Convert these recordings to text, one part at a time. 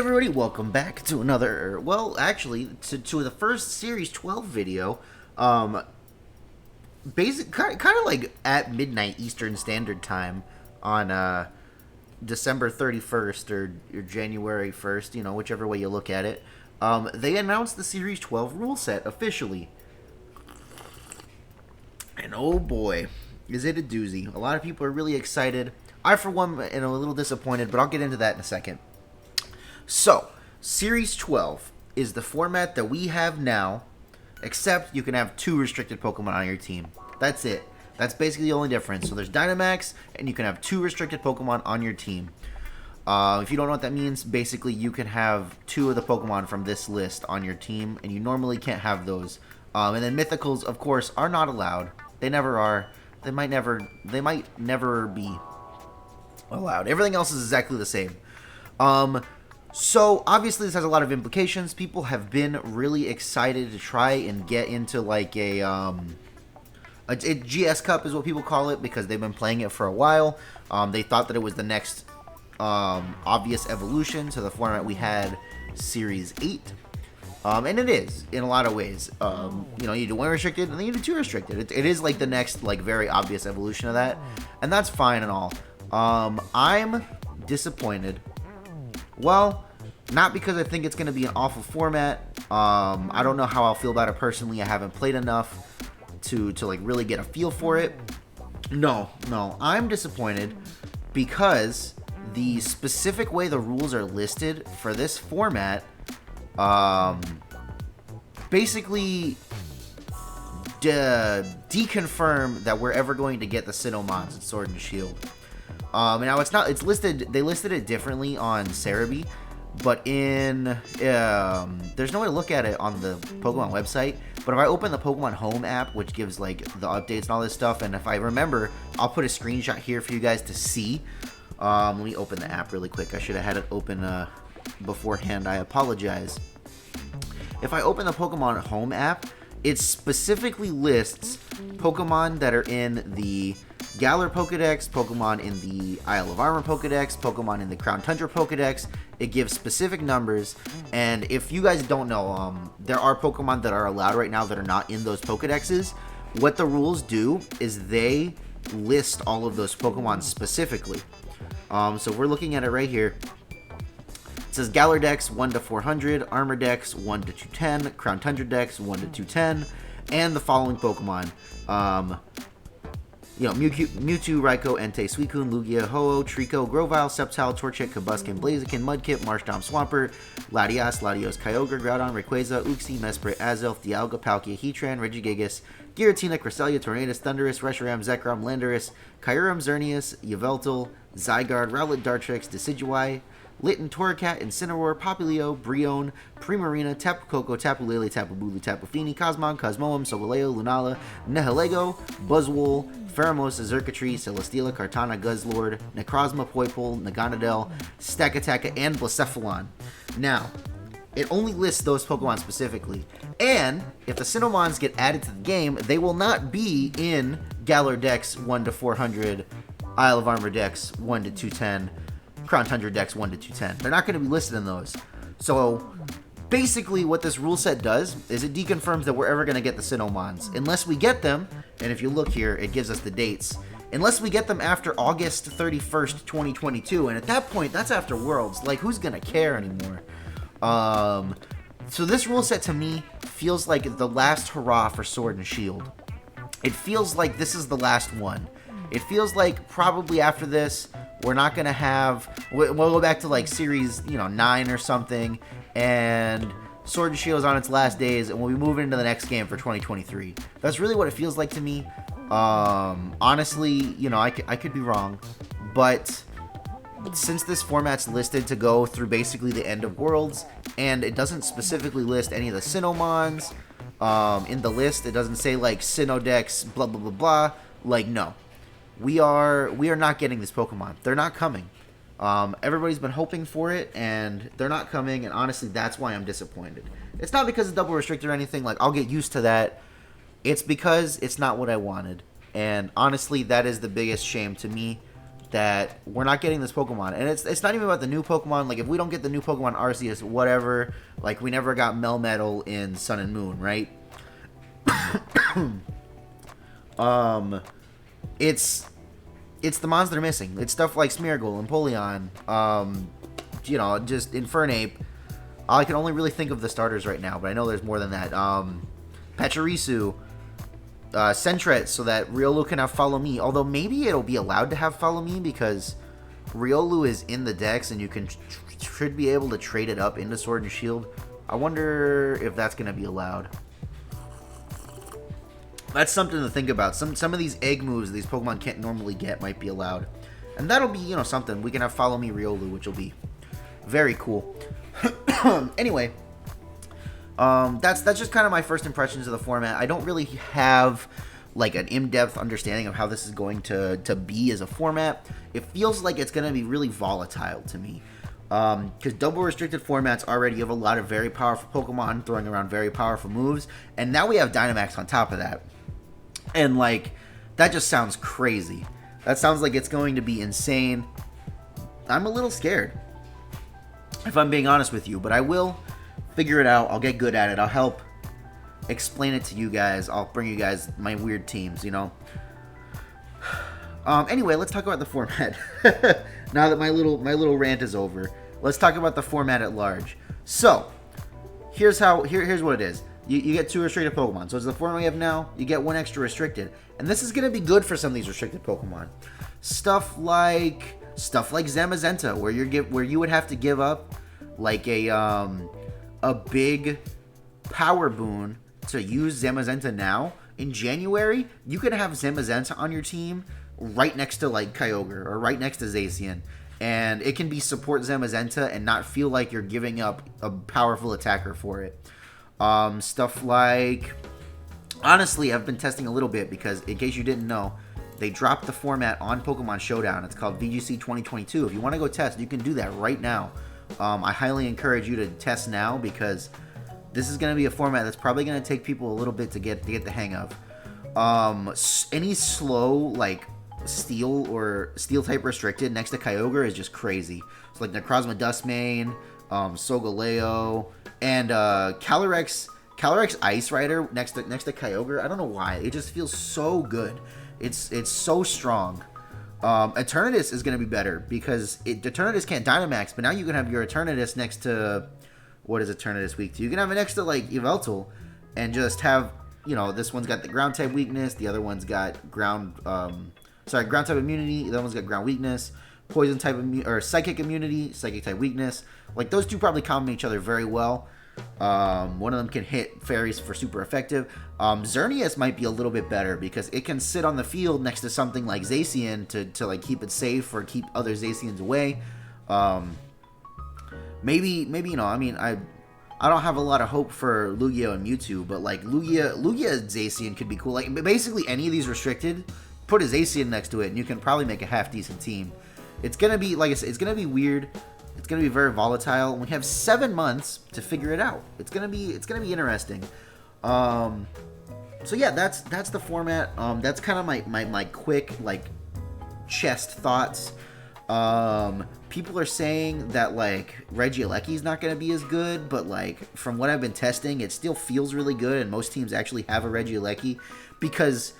everybody, welcome back to another, well, actually, to the first Series 12 video. Basic, kind of like at midnight Eastern Standard Time on December 31st or January 1st, you know, whichever way you look at it. They announced the Series 12 rule set officially. And oh boy, is it a doozy. A lot of people are really excited. I, for one, am a little disappointed, but I'll get into that in a second. So, Series 12 is the format that we have now, except you can have 2 restricted Pokemon on your team. That's it. That's basically the only difference. So there's Dynamax, and you can have 2 restricted Pokemon on your team. If you don't know what that means, basically you can have 2 of the Pokemon from this list on your team, and you normally can't have those. And then Mythicals, of course, are not allowed. They never are. They might never be allowed. Everything else is exactly the same. So, obviously, this has a lot of implications. People have been really excited to try and get into, like, a GS Cup is what people call it, because they've been playing it for a while. They thought that it was the next obvious evolution to the format we had Series 8. And it is, in a lot of ways. You know, you do 1 restricted, and then you do 2 restricted. It is, like, the next, like, very obvious evolution of that. And that's fine and all. I'm disappointed. Well, not because I think it's going to be an awful format. I don't know how I'll feel about it personally. I haven't played enough to like really get a feel for it. No, I'm disappointed because the specific way the rules are listed for this format basically deconfirm that we're ever going to get the Sinnoh Mons in Sword and Shield. Now it's listed. They listed it differently on Cerebi, but in there's no way to look at it on the Pokemon website. But if I open the Pokemon Home app, which gives like the updates and all this stuff, and if I remember, I'll put a screenshot here for you guys to see. Let me open the app really quick. I should have had it open beforehand. I apologize. If I open the Pokemon Home app, it specifically lists Pokemon that are in the Galar Pokedex, Pokemon in the Isle of Armor Pokedex, Pokemon in the Crown Tundra Pokedex. It gives specific numbers, and if you guys don't know, there are Pokemon that are allowed right now that are not in those Pokedexes. What the rules do is they list all of those Pokemon specifically. So we're looking at it right here. It says Galar Dex 1 to 400, Armor Dex 1 to 210, Crown Tundra Dex 1 to 210, and the following Pokemon. Mewtwo, Raikou, Entei, Suicune, Lugia, Ho-Oh, Trico, Grovyle, Sceptile, Torchic, Kabuskin, Blaziken, Mudkip, Marshtomp, Swampert, Latias, Latios, Kyogre, Groudon, Rayquaza, Uxie, Mesprit, Azelf, Dialga, Palkia, Heatran, Regigigas, Giratina, Cresselia, Tornadus, Thundurus, Reshiram, Zekrom, Landorus, Kyurem, Xerneas, Yveltal, Zygarde, Rowlet, Dartrix, Decidueye, Litten, Torracat, Incineroar, Popplio, Brionne, Primarina, Tapu Koko, Tapu Lele, Tapu Bulu, Tapu Fini, Cosmog, Cosmoem, Solgaleo, Lunala, Nihilego, Buzzwole, Pheromos, Xurkitree, Celesteela, Kartana, Guzzlord, Necrozma, Poipole, Naganadel, Stakataka, and Blacephalon. Now, it only lists those Pokemon specifically. And if the Sinnoh Mons get added to the game, they will not be in Galar Dex 1 to 400, Isle of Armor Dex 1 to 210, Crown Tundra Dex 1 to 210. They're not going to be listed in those. So, basically what this rule set does is it deconfirms that we're ever going to get the Sinnoh Mons. Unless we get them, and if you look here, it gives us the dates. Unless we get them after August 31st, 2022, and at that point, that's after Worlds. Like, who's going to care anymore? So this rule set to me feels like the last hurrah for Sword and Shield. It feels like this is the last one. It feels like probably after this, we're not going to have... We'll go back to, like, Series, 9 or something, and Sword and Shield is on its last days, and we'll be moving into the next game for 2023. That's really what it feels like to me. Honestly, I could be wrong, but since this format's listed to go through basically the end of Worlds, and it doesn't specifically list any of the Sinnoh Mons in the list, it doesn't say, like, Sinnoh Dex, blah, blah, blah, blah. Like, no. We are not getting this Pokemon. They're not coming. Everybody's been hoping for it, and they're not coming, and honestly, that's why I'm disappointed. It's not because it's double restricted or anything. Like, I'll get used to that. It's because it's not what I wanted. And honestly, that is the biggest shame to me. that we're not getting this Pokemon. And it's not even about the new Pokemon. Like, if we don't get the new Pokemon Arceus, whatever. Like, we never got Melmetal in Sun and Moon, right? It's the mons that are missing. It's stuff like Smeargle, Empoleon, you know, just Infernape. I can only really think of the starters right now, but I know there's more than that. Pachirisu, Sentret, so that Riolu can have Follow Me. Although maybe it'll be allowed to have Follow Me because Riolu is in the dex and you should be able to trade it up into Sword and Shield. I wonder if that's going to be allowed. That's something to think about. Some of these egg moves these Pokemon can't normally get might be allowed. And that'll be, you know, something. We can have Follow Me Riolu, which will be very cool. Anyway, that's just kind of my first impressions of the format. I don't really have like an in-depth understanding of how this is going to be as a format. It feels like it's going to be really volatile to me. Because double restricted formats already have a lot of very powerful Pokemon throwing around very powerful moves. And now we have Dynamax on top of that. And, like, that just sounds crazy. That sounds like it's going to be insane. I'm a little scared, if I'm being honest with you. But I will figure it out. I'll get good at it. I'll help explain it to you guys. I'll bring you guys my weird teams, you know. Anyway, let's talk about the format. Now that my little rant is over, let's talk about the format at large. So, here's what it is. You get 2 restricted Pokemon. So it's the format we have now. You get 1 extra restricted, and this is gonna be good for some of these restricted Pokemon. Stuff like Zamazenta, where you would have to give up like a big power boon to use Zamazenta now. In January, you could have Zamazenta on your team right next to like Kyogre or right next to Zacian, and it can be support Zamazenta and not feel like you're giving up a powerful attacker for it. Stuff like, honestly, I've been testing a little bit because, in case you didn't know, they dropped the format on Pokemon Showdown. It's called VGC 2022. If you want to go test, you can do that right now. I highly encourage you to test now because this is going to be a format that's probably going to take people a little bit to get the hang of. Any slow, like, steel type restricted next to Kyogre is just crazy. It's like Necrozma Dustmane, Solgaleo, and Calyrex Ice Rider next to Kyogre. I don't know why. It just feels so good. It's so strong. Eternatus is going to be better because Eternatus can't Dynamax, but now you can have your Eternatus next to, what is Eternatus weak to? You can have it next to like Yveltal and just have, you know, this one's got the ground type weakness, the other one's got ground type immunity, the other one's got ground weakness, poison type or psychic immunity, psychic type weakness. Like, those two probably complement each other very well. One of them can hit fairies for super effective. Xerneas might be a little bit better because it can sit on the field next to something like Zacian to like keep it safe or keep other Zacians away. Maybe you know, I mean, I don't have a lot of hope for Lugia and Mewtwo, but like Lugia Zacian could be cool. Like, basically any of these restricted, put a Zacian next to it and you can probably make a half decent team. It's gonna be, like I said, it's gonna be weird. It's gonna be very volatile. We have 7 months to figure it out. It's gonna be interesting. So yeah, that's the format. That's kind of my quick like chest thoughts. People are saying that like Regieleki is not gonna be as good, but like from what I've been testing, it still feels really good, and most teams actually have a Regieleki because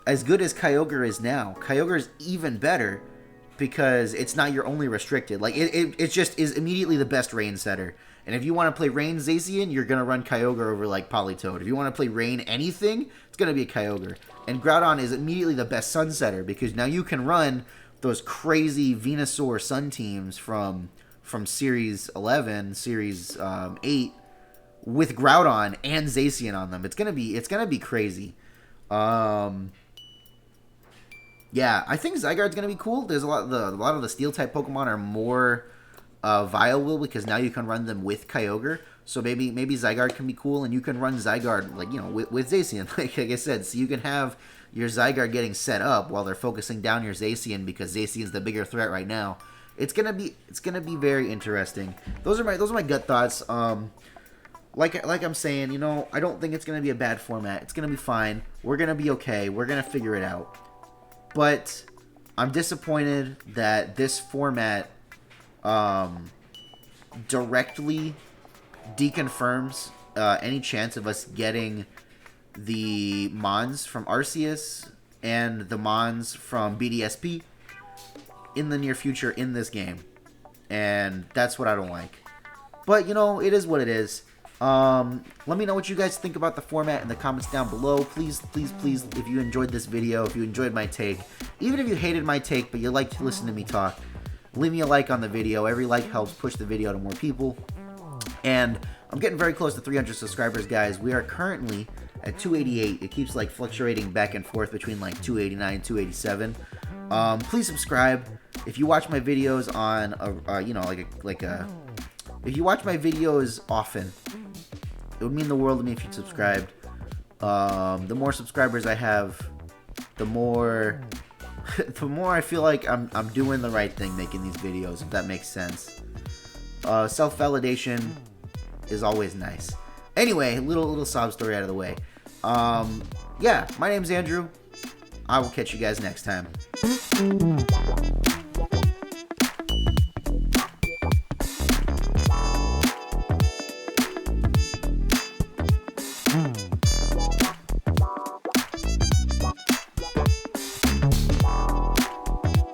as good as Kyogre is now, Kyogre is even better. Because it's not your only restricted. Like, it just is immediately the best rain setter. And if you want to play Rain Zacian, you're going to run Kyogre over, like, Politoed. If you want to play Rain anything, it's going to be a Kyogre. And Groudon is immediately the best sun setter. Because now you can run those crazy Venusaur Sun teams from Series 11, Series 8, with Groudon and Zacian on them. It's going to be crazy. Yeah, I think Zygarde's gonna be cool. There's a lot of the steel type Pokemon are more viable because now you can run them with Kyogre. So maybe Zygarde can be cool, and you can run Zygarde, like, you know, with Zacian, like I said. So you can have your Zygarde getting set up while they're focusing down your Zacian because Zacian's the bigger threat right now. It's gonna be very interesting. Those are my gut thoughts. Like I'm saying, you know, I don't think it's gonna be a bad format. It's gonna be fine. We're gonna be okay. We're gonna figure it out. But I'm disappointed that this format directly deconfirms any chance of us getting the Mons from Arceus and the Mons from BDSP in the near future in this game. And that's what I don't like. But, you know, it is what it is. Let me know what you guys think about the format in the comments down below. Please, please, please, if you enjoyed this video, if you enjoyed my take, even if you hated my take but you like to listen to me talk, leave me a like on the video. Every like helps push the video to more people. And I'm getting very close to 300 subscribers, guys. We are currently at 288. It keeps like fluctuating back and forth between like 289 and 287. Please subscribe. If you watch my videos on if you watch my videos often, it would mean the world to me if you subscribed. The more subscribers I have, the more I feel like I'm doing the right thing making these videos, if that makes sense. Self-validation is always nice. Anyway, little sob story out of the way. Yeah, my name's Andrew. I will catch you guys next time.